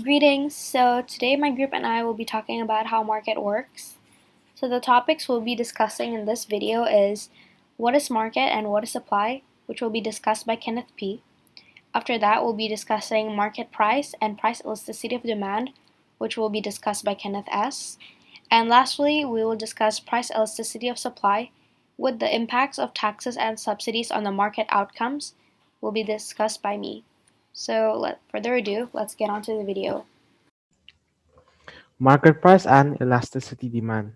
Greetings. So today my group and I will be talking about how market works. So the topics we'll be discussing in this video is what is market and what is supply, which will be discussed by Kenneth P. After that, we'll be discussing market price and price elasticity of demand, which will be discussed by Kenneth S. And lastly, we will discuss price elasticity of supply with the impacts of taxes and subsidies on the market outcomes will be discussed by me. So, without further ado, let's get on to the video. Market price and elasticity demand.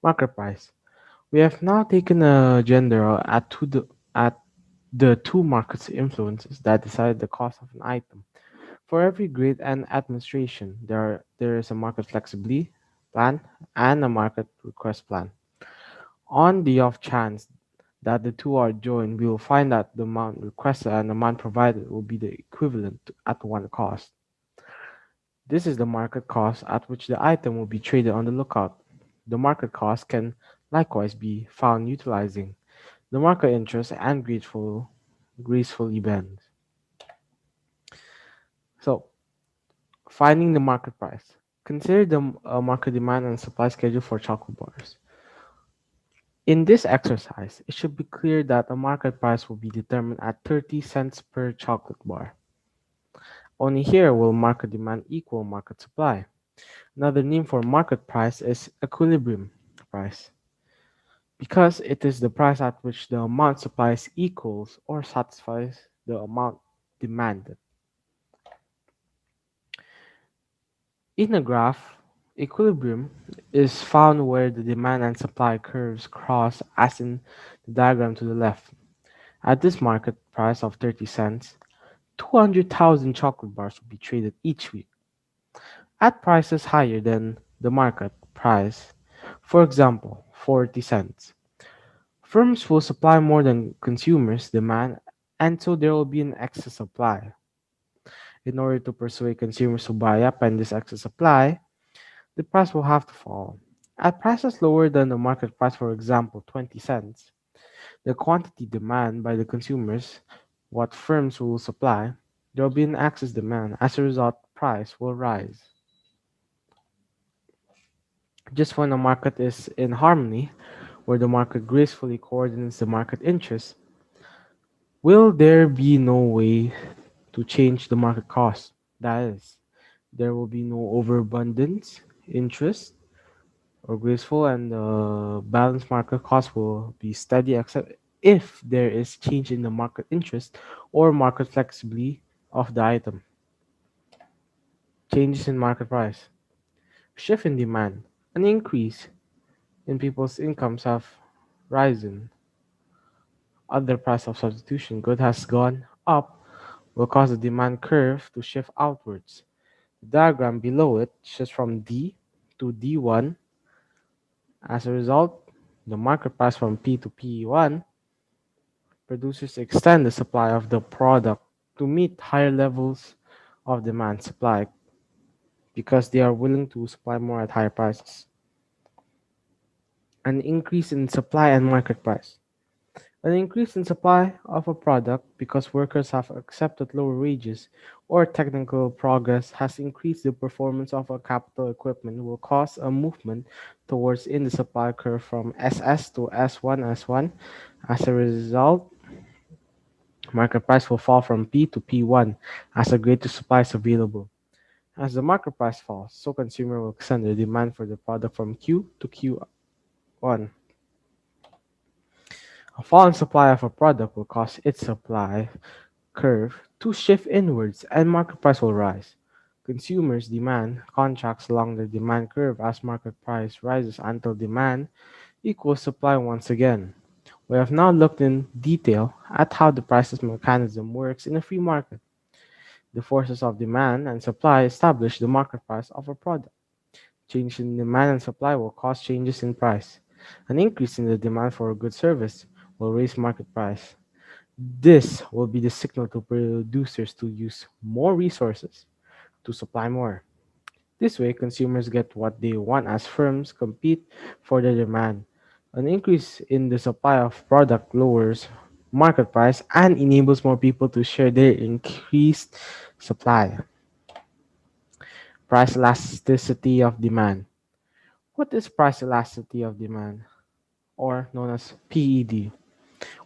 Market price. We have now taken a gender at the two markets influences that decide the cost of an item. For every grade and administration, there is a market flexibility plan and a market request plan. On the off chance that the two are joined, we will find that the amount requested and the amount provided will be the equivalent at one cost. This is the market cost at which the item will be traded on the lookout. The market cost can likewise be found utilizing the market interest and graceful events. So, finding the market price. Consider the market demand and supply schedule for chocolate bars. In this exercise, it should be clear that the market price will be determined at 30 cents per chocolate bar. Only here will market demand equal market supply. Another name for market price is equilibrium price, because it is the price at which the amount supplies equals or satisfies the amount demanded. In a graph, equilibrium is found where the demand and supply curves cross, as in the diagram to the left. At this market price of 30 cents, 200,000 chocolate bars will be traded each week. At prices higher than the market price, for example, 40 cents, firms will supply more than consumers demand, and so there will be an excess supply. In order to persuade consumers to buy up and this excess supply, the price will have to fall. At prices lower than the market price, for example, 20 cents, the quantity demand by the consumers, what firms will supply, there will be an excess demand. As a result, price will rise. Just when the market is in harmony, where the market gracefully coordinates the market interest, will there be no way to change the market cost? That is, there will be no overabundance, interest, or graceful, and the balanced market cost will be steady, except if there is change in the market interest or market flexibility of the item. Changes in market price, shift in demand, an increase in people's incomes have risen. Other price of substitution good has gone up will cause the demand curve to shift outwards. The diagram below it shifts from D to D1. As a result, the market price from P to P1, producers extend the supply of the product to meet higher levels of demand supply because they are willing to supply more at higher prices. An increase in supply and market price. An increase in supply of a product because workers have accepted lower wages or technical progress has increased the performance of a capital equipment will cause a movement towards in the supply curve from SS to S1. As a result, market price will fall from P to P1 as a greater supply is available. As the market price falls, so consumer will extend the demand for the product from Q to Q1. A fall in supply of a product will cause its supply curve to shift inwards and market price will rise. Consumers' demand contracts along the demand curve as market price rises until demand equals supply once again. We have now looked in detail at how the prices mechanism works in a free market. The forces of demand and supply establish the market price of a product. Change in demand and supply will cause changes in price. An increase in the demand for a good service will raise market price. This will be the signal to producers to use more resources to supply more. This way, consumers get what they want as firms compete for their demand. An increase in the supply of product lowers market price and enables more people to share their increased supply. Price elasticity of demand. What is price elasticity of demand, or known as PED?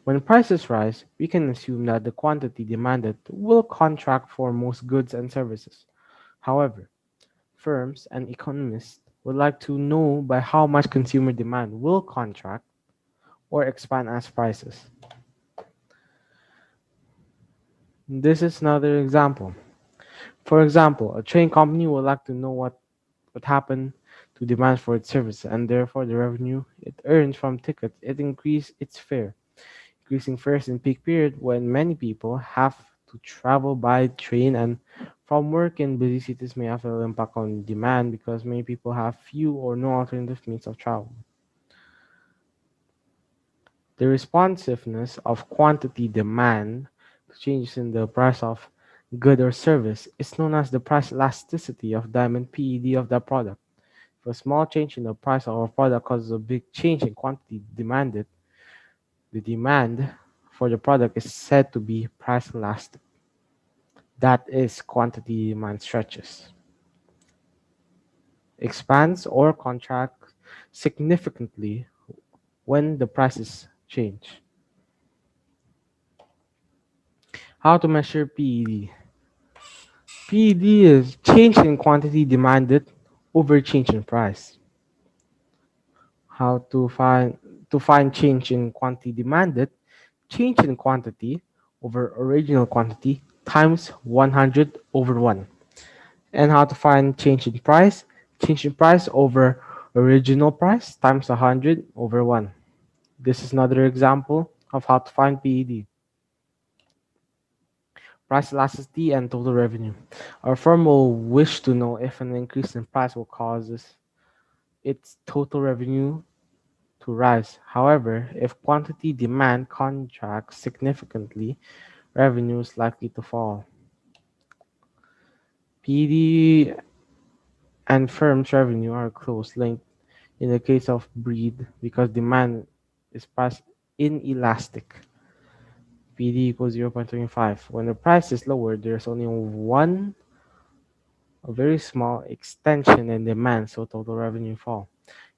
When prices rise, we can assume that the quantity demanded will contract for most goods and services. However, firms and economists would like to know by how much consumer demand will contract or expand as prices. This is another example. For example, a train company would like to know what happened to demand for its service and therefore the revenue it earns from tickets. It increase its fare. Increasing fares in peak period when many people have to travel by train and from work in busy cities may have an impact on demand because many people have few or no alternative means of travel. The responsiveness of quantity demand to changes in the price of good or service is known as the price elasticity of diamond PED of that product. If a small change in the price of a product causes a big change in quantity demanded, the demand for the product is said to be price elastic. That is, quantity demand stretches, expands, or contracts significantly when the prices change. How to measure PED? PED is change in quantity demanded over change in price. How to find change in quantity demanded? Change in quantity over original quantity times 100 over 1. And how to find change in price? Change in price over original price times 100 over 1. This is another example of how to find PED. Price elasticity and total revenue. Our firm will wish to know if an increase in price will cause its total revenue to rise. However, if quantity demand contracts significantly, revenue is likely to fall. PD and firm's revenue are close linked in the case of breed because demand is price inelastic. PD equals 0.25. When the price is lower, there's only a very small extension in demand, so total revenue fall.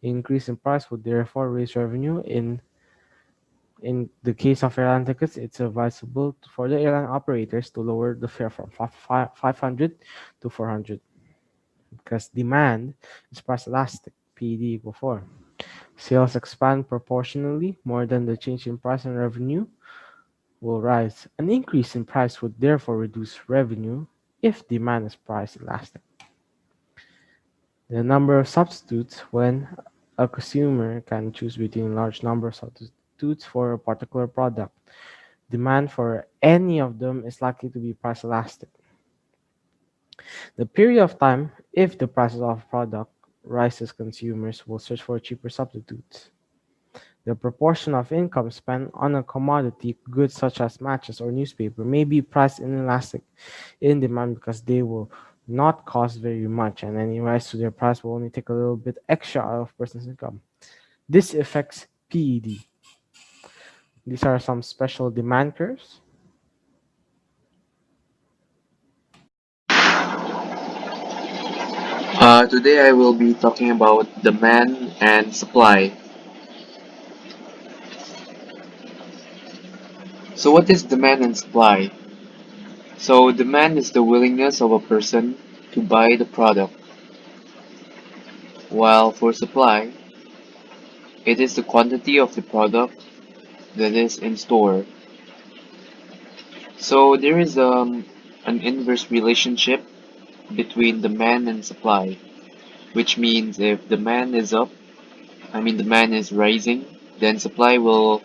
Increase in price would therefore raise revenue. In the case of airline tickets, it's advisable for the airline operators to lower the fare from 500 to 400 because demand is price elastic. PD equal 4. Sales expand proportionally more than the change in price, and revenue will rise. An increase in price would therefore reduce revenue if demand is price elastic. The number of substitutes when a consumer can choose between a large number of substitutes for a particular product. Demand for any of them is likely to be price elastic. The period of time if the prices of a product rises, consumers will search for cheaper substitutes. The proportion of income spent on a commodity goods such as matches or newspaper may be price inelastic in demand because they will not cost very much and any rise to their price will only take a little bit extra out of person's income. This affects PED. These are some special demand curves. Today I will be talking about demand and supply. So what is demand and supply? So demand is the willingness of a person to buy the product, while for supply, it is the quantity of the product that is in store. So there is an inverse relationship between demand and supply, which means if demand is up, demand is rising, then supply will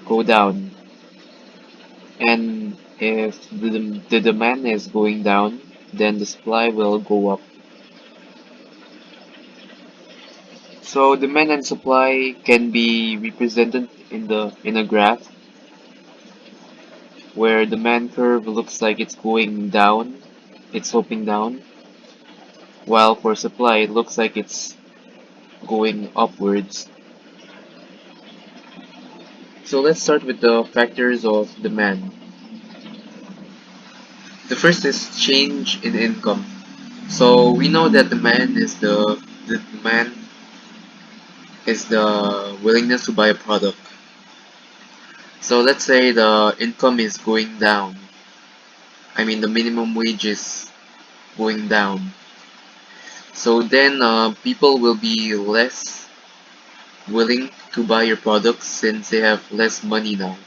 go down. And if the demand is going down, then the supply will go up. So demand and supply can be represented in a graph where demand curve looks like it's going down, it's sloping down, while for supply it looks like it's going upwards. So let's start with the factors of demand. The first is change in income. So we know that the demand is the willingness to buy a product. So let's say the income is going down. I mean the minimum wage is going down. So then people will be less willing to buy your products since they have less money now.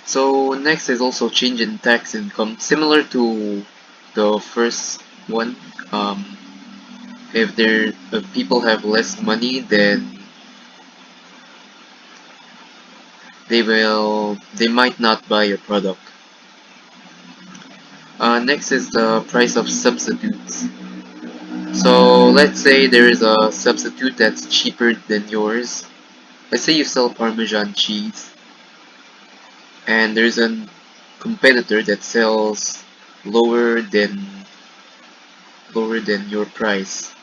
So next is also change in tax income, similar to the first one. Um, if people have less money, then they might not buy your product. Next is the price of substitutes. So let's say there is a substitute that's cheaper than yours. Let's say you sell Parmesan cheese, and there's a competitor that sells lower than lower than your price.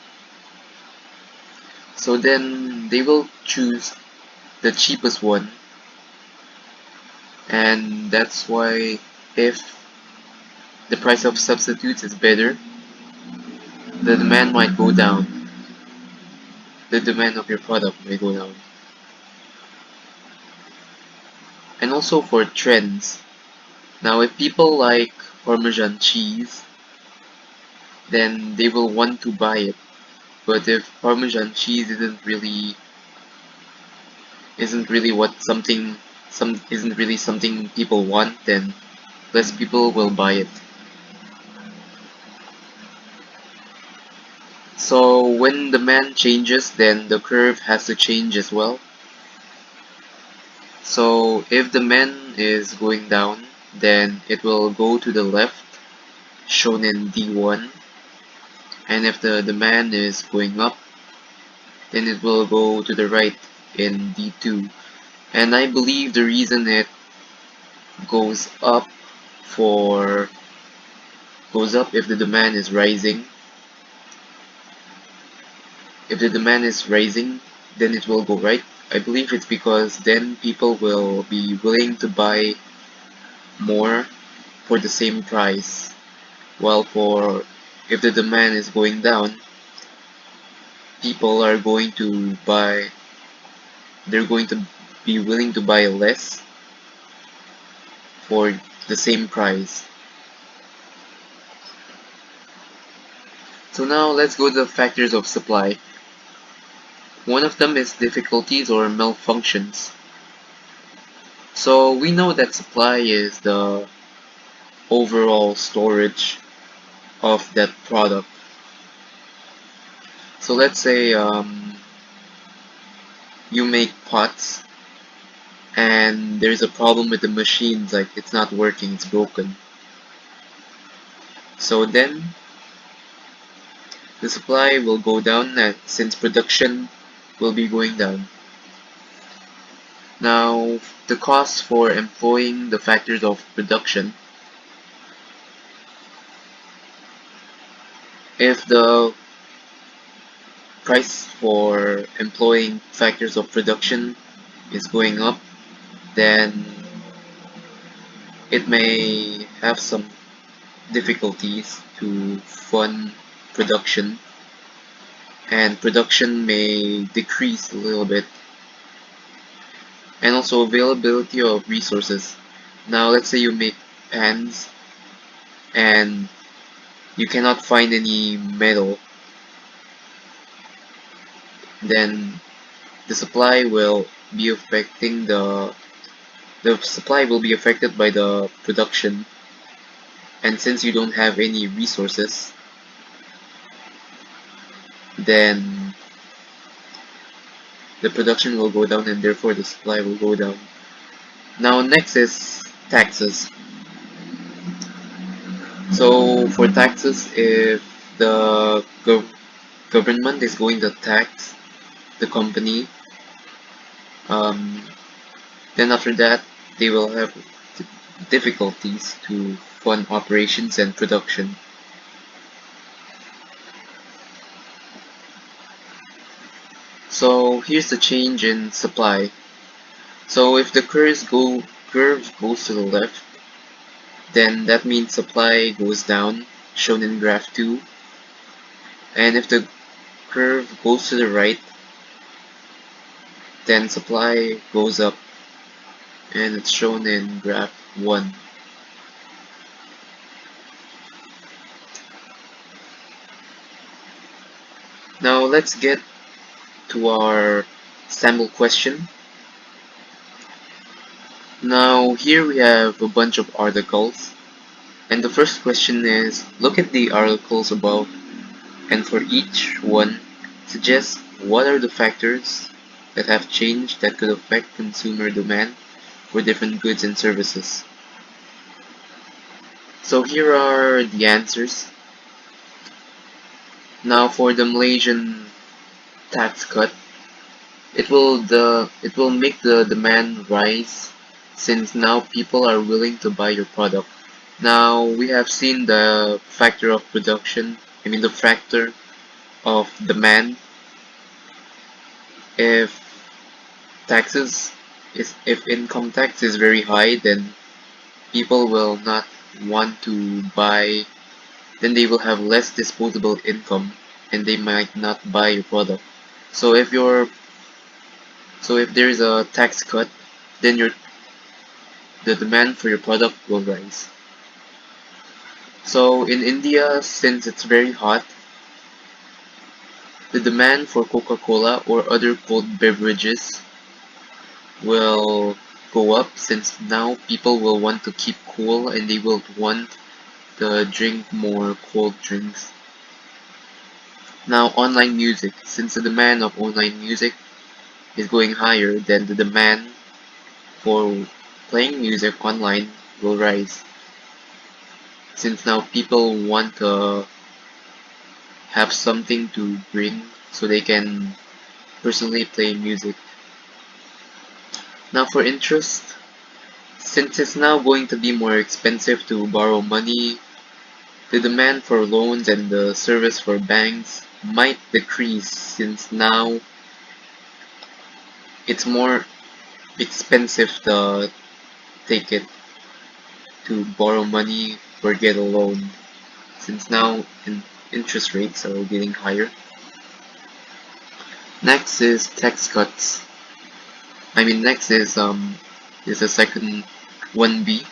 So then they will choose the cheapest one, and that's why if the price of substitutes is better, the demand might go down. The demand of your product may go down. And also for trends. Now, if people like Parmesan cheese, then they will want to buy it. But if Parmesan cheese isn't really what something some isn't really something people want, then less people will buy it. So when demand changes, then the curve has to change as well. So if demand is going down, then it will go to the left, shown in D1, and if the demand is going up, then it will go to the right in D2. And I believe the reason it goes up for goes up if the demand is rising. If the demand is rising, then it will go right. I believe it's because then people will be willing to buy more for the same price. While for if the demand is going down, people are going to buy they're going to be willing to buy less for the same price. So now let's go to the factors of supply. One of them is difficulties or malfunctions. So we know that supply is the overall storage of that product. So let's say you make pots and there's a problem with the machines, like it's not working, it's broken. So then the supply will go down since production will be going down. Now, the cost for employing the factors of production. If the price for employing factors of production is going up, then it may have some difficulties to fund production, and production may decrease a little bit, and also availability of resources. Now, let's say you make pans and you cannot find any metal, then the supply will be affecting the supply will be affected by the production, and since you don't have any resources, then the production will go down and therefore the supply will go down. Now next is taxes. So for taxes, if the government is going to tax the company, um, then after that they will have difficulties to fund operations and production. So here's the change in supply. So if the curve goes to the left, then that means supply goes down, shown in graph 2. And if the curve goes to the right, then supply goes up, and it's shown in graph 1. Now let's get to our sample question. Now here we have a bunch of articles, and the first question is, look at the articles above, and for each one, suggest what are the factors that have changed that could affect consumer demand for different goods and services. So here are the answers. Now for the Malaysian tax cut, it will make the demand rise since now people are willing to buy your product. Now we have seen the factor of production, the factor of demand. If taxes if income tax is very high, then people will not want to buy, then they will have less disposable income and they might not buy your product. So if there is a tax cut, then the demand for your product will rise. So in India, since it's very hot, the demand for Coca-Cola or other cold beverages will go up since now people will want to keep cool and they will want to drink more cold drinks. Now online music, since the demand of online music is going higher, then the demand for playing music online will rise since now people want to have something to bring so they can personally play music. Now for interest, since it's now going to be more expensive to borrow money, the demand for loans and the service for banks might decrease since now it's more expensive to take it to borrow money or get a loan since now interest rates are getting higher. Next is tax cuts. Next is the second 1B.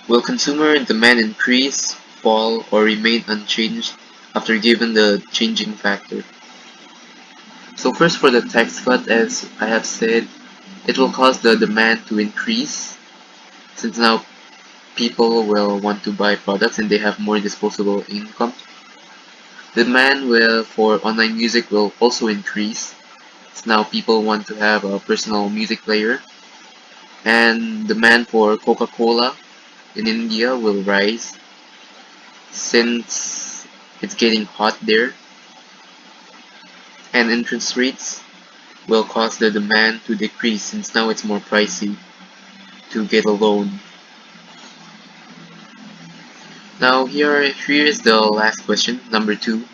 Will consumer demand increase, fall, or remain unchanged after given the changing factor? So first for the tax cut, as I have said, it will cause the demand to increase since now people will want to buy products and they have more disposable income. Demand for online music will also increase since now people want to have a personal music player. And demand for Coca-Cola in India will rise since it's getting hot there. And interest rates will cause the demand to decrease since now it's more pricey to get a loan. Now here is the last question, number 2.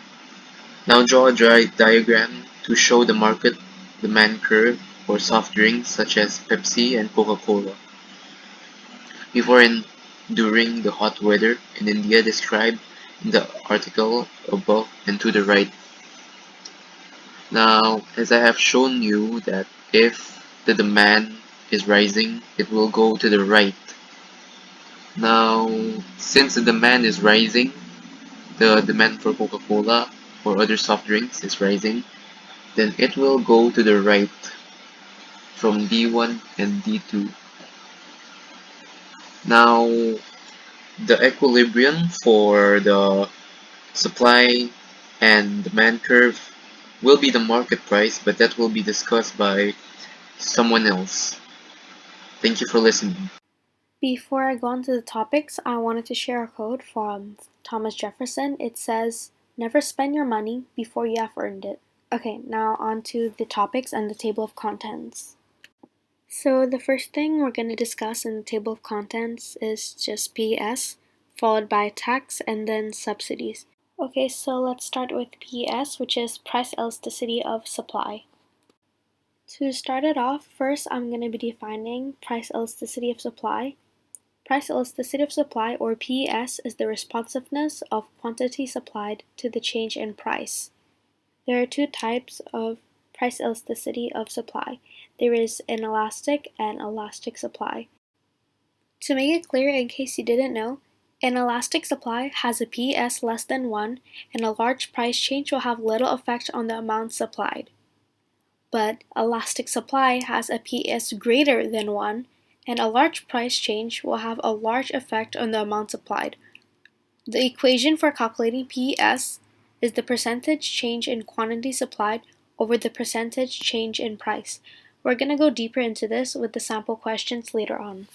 Now draw a diagram to show the market demand curve for soft drinks such as Pepsi and Coca-Cola. Before and during the hot weather in India described in the article above and to the right. Now, as I have shown you that if the demand is rising, it will go to the right. Now, since the demand is rising, the demand for Coca-Cola or other soft drinks is rising, then it will go to the right from D1 and D2. Now, the equilibrium for the supply and demand curve will be the market price, but that will be discussed by someone else. Thank you for listening. Before I go on to the topics, I wanted to share a quote from Thomas Jefferson. It says, "Never spend your money before you have earned it." Okay, now on to the topics and the table of contents. So the first thing we're going to discuss in the table of contents is just PS, followed by tax and then subsidies. Okay, so let's start with PS, which is price elasticity of supply. To start it off, first I'm going to be defining price elasticity of supply. Price elasticity of supply, or PES, is the responsiveness of quantity supplied to the change in price. There are two types of price elasticity of supply. There is inelastic and elastic supply. To make it clear, in case you didn't know, inelastic supply has a PES less than 1, and a large price change will have little effect on the amount supplied. But elastic supply has a PES greater than 1, and a large price change will have a large effect on the amount supplied. The equation for calculating PES is the percentage change in quantity supplied over the percentage change in price. We're going to go deeper into this with the sample questions later on.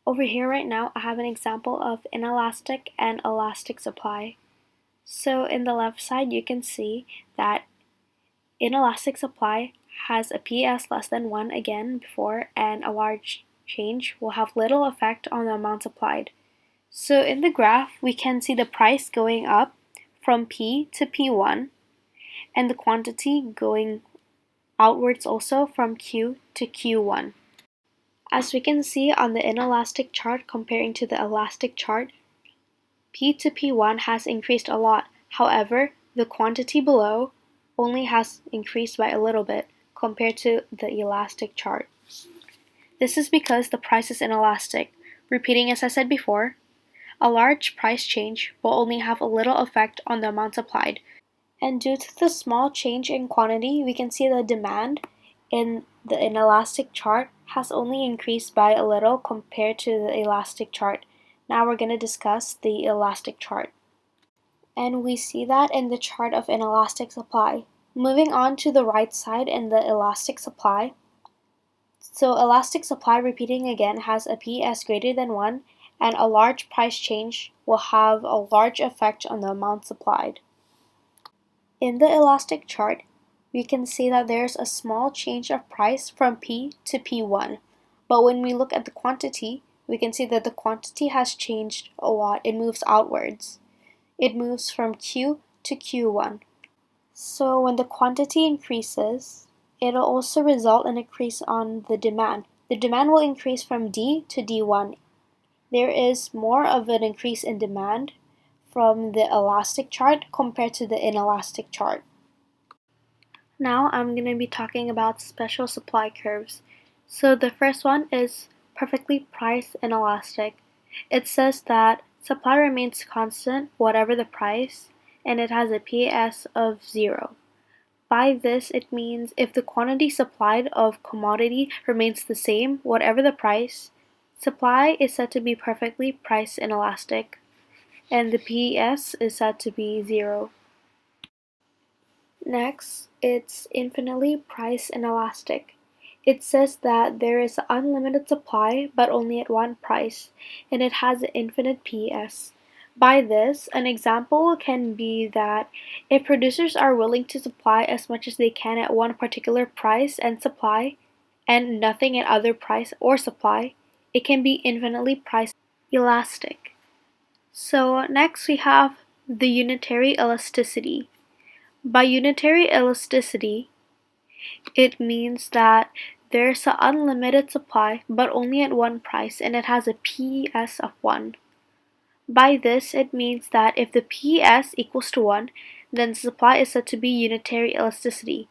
Over here right now, I have an example of inelastic and elastic supply. So in the left side, you can see that inelastic supply has a PES less than 1 again before, and a large change will have little effect on the amount supplied. So in the graph, we can see the price going up from P to P1, and the quantity going outwards also from Q to Q1. As we can see on the inelastic chart comparing to the elastic chart, P to P1 has increased a lot. However, the quantity below only has increased by a little bit compared to the elastic chart. This is because the price is inelastic. Repeating as I said before, a large price change will only have a little effect on the amount supplied. And due to the small change in quantity, we can see the demand in the inelastic chart has only increased by a little compared to the elastic chart. Now we're going to discuss the elastic chart. And we see that in the chart of inelastic supply. Moving on to the right side in the elastic supply. So elastic supply, repeating again, has a PES greater than 1, and a large price change will have a large effect on the amount supplied. In the elastic chart, we can see that there's a small change of price from P to P1. But when we look at the quantity, we can see that the quantity has changed a lot. It moves outwards. It moves from Q to Q1. So when the quantity increases, it'll also result in an increase on the demand. The demand will increase from D to D1. There is more of an increase in demand from the elastic chart compared to the inelastic chart. Now I'm going to be talking about special supply curves. So the first one is perfectly price inelastic. It says that supply remains constant whatever the price, and it has a PES of 0. By this, it means if the quantity supplied of commodity remains the same whatever the price, supply is said to be perfectly price inelastic, and the PES is said to be 0. Next, it's infinitely price inelastic. It says that there is unlimited supply but only at one price, and it has an infinite PES. By this, an example can be that if producers are willing to supply as much as they can at one particular price and supply, and nothing at other price or supply, it can be infinitely price elastic. So next we have the unitary elasticity. By unitary elasticity, it means that there's an unlimited supply but only at one price, and it has a PES of 1. By this, it means that if the PES equals to 1, then the supply is said to be unitary elasticity.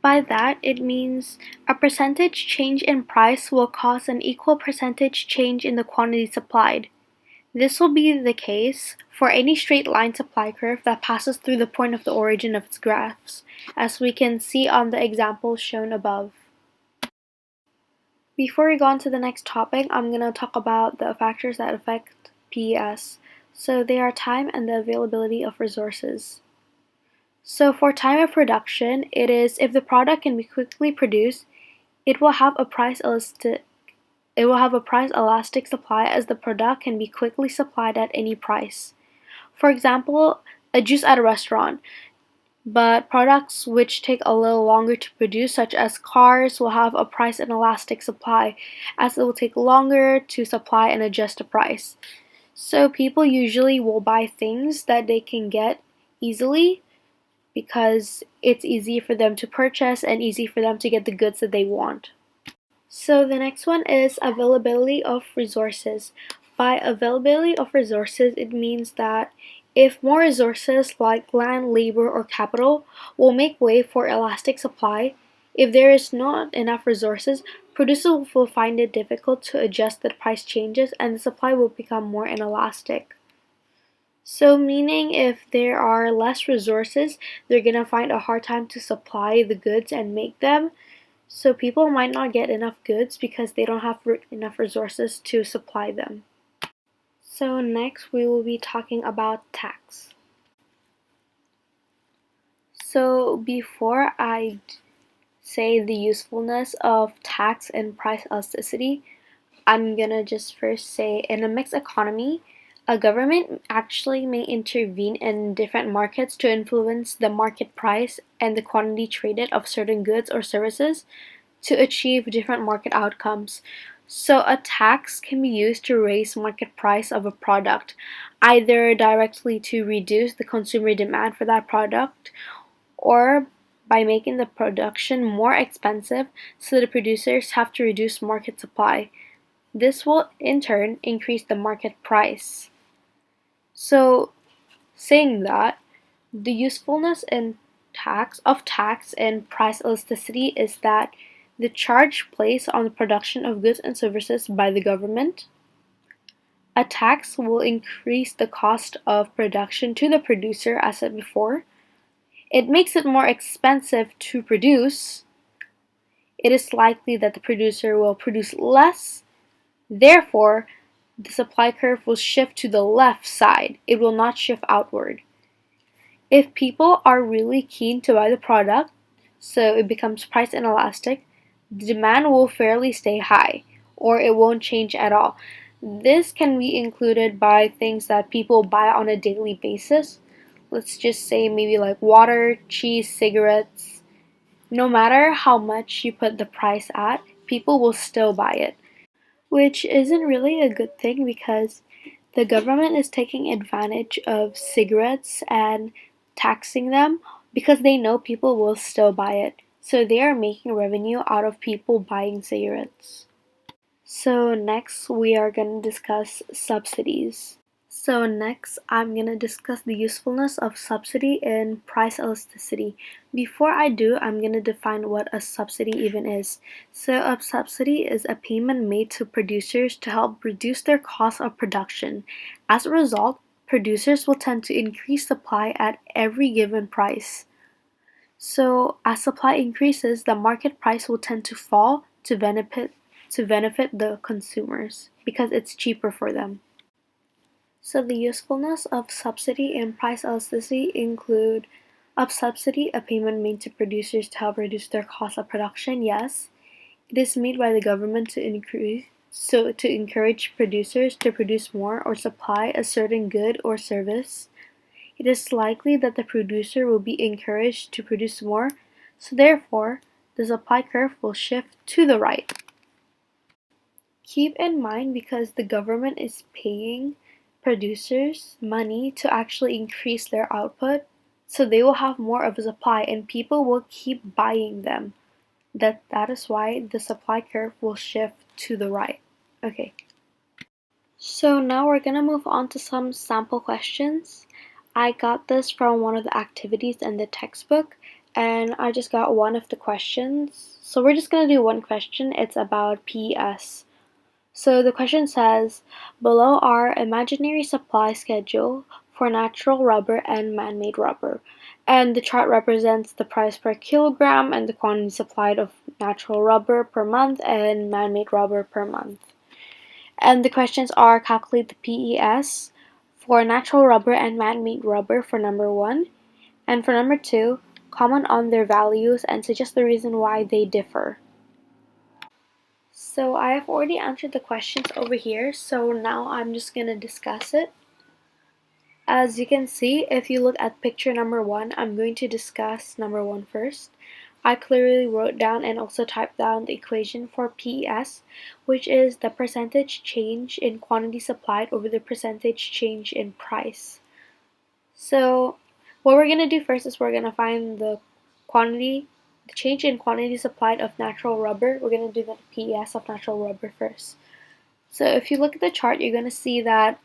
By that, it means a percentage change in price will cause an equal percentage change in the quantity supplied. This will be the case for any straight line supply curve that passes through the point of the origin of its graphs, as we can see on the examples shown above. Before we go on to the next topic, I'm going to talk about the factors that affect PES. So they are time and the availability of resources. So for time of production, it is if the product can be quickly produced, it will have a price elastic supply, as the product can be quickly supplied at any price. For example, a juice at a restaurant. But products which take a little longer to produce, such as cars, will have a price inelastic supply, as it will take longer to supply and adjust the price. So people usually will buy things that they can get easily because it's easy for them to purchase and easy for them to get the goods that they want. So the next one is availability of resources. By availability of resources, it means that if more resources like land, labor, or capital will make way for elastic supply, if there is not enough resources, producers will find it difficult to adjust the price changes and the supply will become more inelastic. So meaning if there are less resources, they're gonna find a hard time to supply the goods and make them. So people might not get enough goods because they don't have enough resources to supply them. So next we will be talking about tax. So before I say the usefulness of tax and price elasticity, I'm gonna just first say in a mixed economy, a government actually may intervene in different markets to influence the market price and the quantity traded of certain goods or services to achieve different market outcomes. So a tax can be used to raise market price of a product, either directly to reduce the consumer demand for that product or by making the production more expensive so the producers have to reduce market supply. This will in turn increase the market price. So saying that, the usefulness in tax and price elasticity is that the charge placed on the production of goods and services by the government. A tax will increase the cost of production to the producer, as said before. It makes it more expensive to produce. It is likely that the producer will produce less. Therefore, the supply curve will shift to the left side. It will not shift outward. If people are really keen to buy the product, so it becomes price inelastic, the demand will fairly stay high, or it won't change at all. This can be included by things that people buy on a daily basis. Let's just say maybe like water, cheese, cigarettes. No matter how much you put the price at, people will still buy it, which isn't really a good thing because the government is taking advantage of cigarettes and taxing them because they know people will still buy it. So they are making revenue out of people buying cigarettes. So next we are going to discuss subsidies. So next, I'm going to discuss the usefulness of subsidy in price elasticity. Before I do, I'm going to define what a subsidy even is. So a subsidy is a payment made to producers to help reduce their cost of production. As a result, producers will tend to increase supply at every given price. So as supply increases, the market price will tend to fall to benefit the consumers because it's cheaper for them. So the usefulness of subsidy and price elasticity include of subsidy, a payment made to producers to help reduce their cost of production. Yes, it is made by the government to encourage producers to produce more or supply a certain good or service. It is likely that the producer will be encouraged to produce more, so therefore the supply curve will shift to the right. Keep in mind because the government is paying producers money to actually increase their output, so they will have more of a supply and people will keep buying them. That is why the supply curve will shift to the right. Okay. So now we're gonna move on to some sample questions. I got this from one of the activities in the textbook and I just got one of the questions. So we're just gonna do one question. It's about PES. So the question says, below are imaginary supply schedule for natural rubber and man-made rubber. And the chart represents the price per kilogram and the quantity supplied of natural rubber per month and man-made rubber per month. And the questions are calculate the PES for natural rubber and man-made rubber for number 1. And for number 2, comment on their values and suggest the reason why they differ. So I have already answered the questions over here, so now I'm just going to discuss it. As you can see, if you look at picture number 1, I'm going to discuss number 1 first. I clearly wrote down and also typed down the equation for PES, which is the percentage change in quantity supplied over the percentage change in price. So what we're going to do first is we're going to find the quantity the change in quantity supplied of natural rubber. We're going to do the PES of natural rubber first. So if you look at the chart, you're going to see that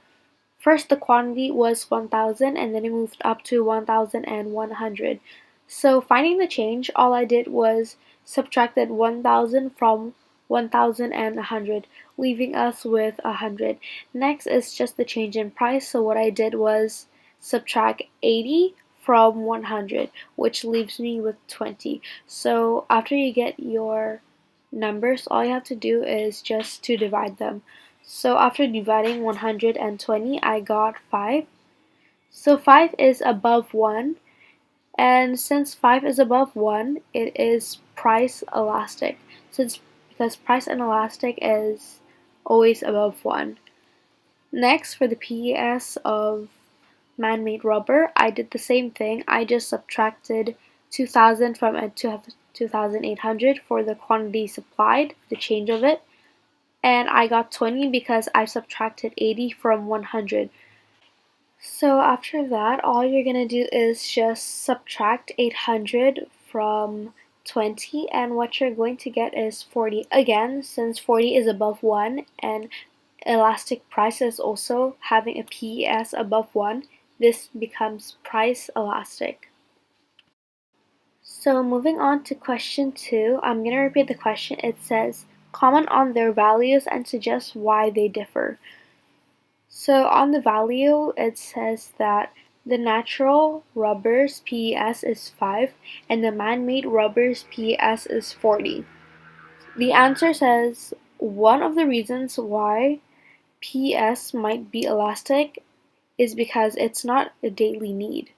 first the quantity was 1,000 and then it moved up to 1,100. So finding the change, all I did was subtracted 1,000 from 1,100, leaving us with 100. Next is just the change in price. So what I did was subtract 80 from 100, which leaves me with 20. So after you get your numbers, all you have to do is just to divide them. So after dividing 120, I got 5. So 5 is above 1, and since 5 is above 1, it is price elastic. Because price inelastic is always above 1. Next, for the PES of man-made rubber, I did the same thing. I just subtracted 2,000 from 2,800 for the quantity supplied, the change of it, and I got 20 because I subtracted 80 from 100. So after that, all you're gonna do is just subtract 800 from 20, and what you're going to get is 40. Again, since 40 is above 1 and elastic price is also having a PES above 1, this becomes price elastic. So moving on to question 2, I'm going to repeat the question. It says, comment on their values and suggest why they differ. So on the value, it says that the natural rubber's PES is 5 and the man-made rubber's PES is 40. The answer says one of the reasons why PES might be elastic is because it's not a daily need.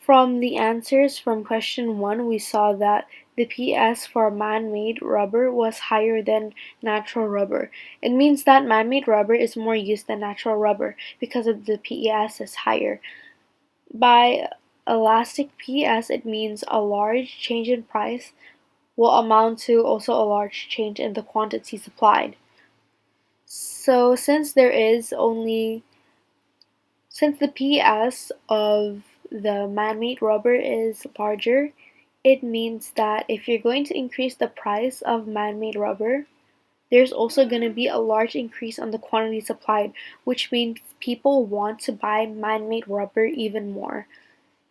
From the answers from question 1, we saw that the PES for man-made rubber was higher than natural rubber. It means that man-made rubber is more used than natural rubber because of the PES is higher. By elastic PES, it means a large change in price will amount to also a large change in the quantity supplied. So since the PES of the man-made rubber is larger, it means that if you're going to increase the price of man-made rubber, there's also going to be a large increase on the quantity supplied, which means people want to buy man-made rubber even more.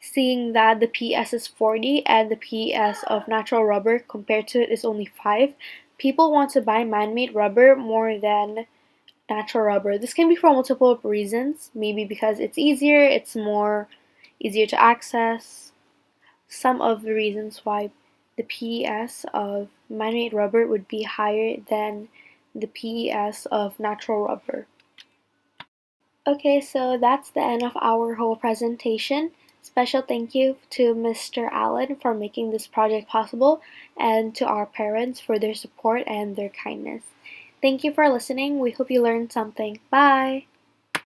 Seeing that the PES is 40 and the PES of natural rubber compared to it is only 5, people want to buy man-made rubber more than natural rubber. This can be for multiple reasons, maybe because it's easier, it's easier to access. Some of the reasons why the PES of man-made rubber would be higher than the PES of natural rubber. Okay, so that's the end of our whole presentation. Special thank you to Mr. Allen for making this project possible and to our parents for their support and their kindness. Thank you for listening. We hope you learned something. Bye!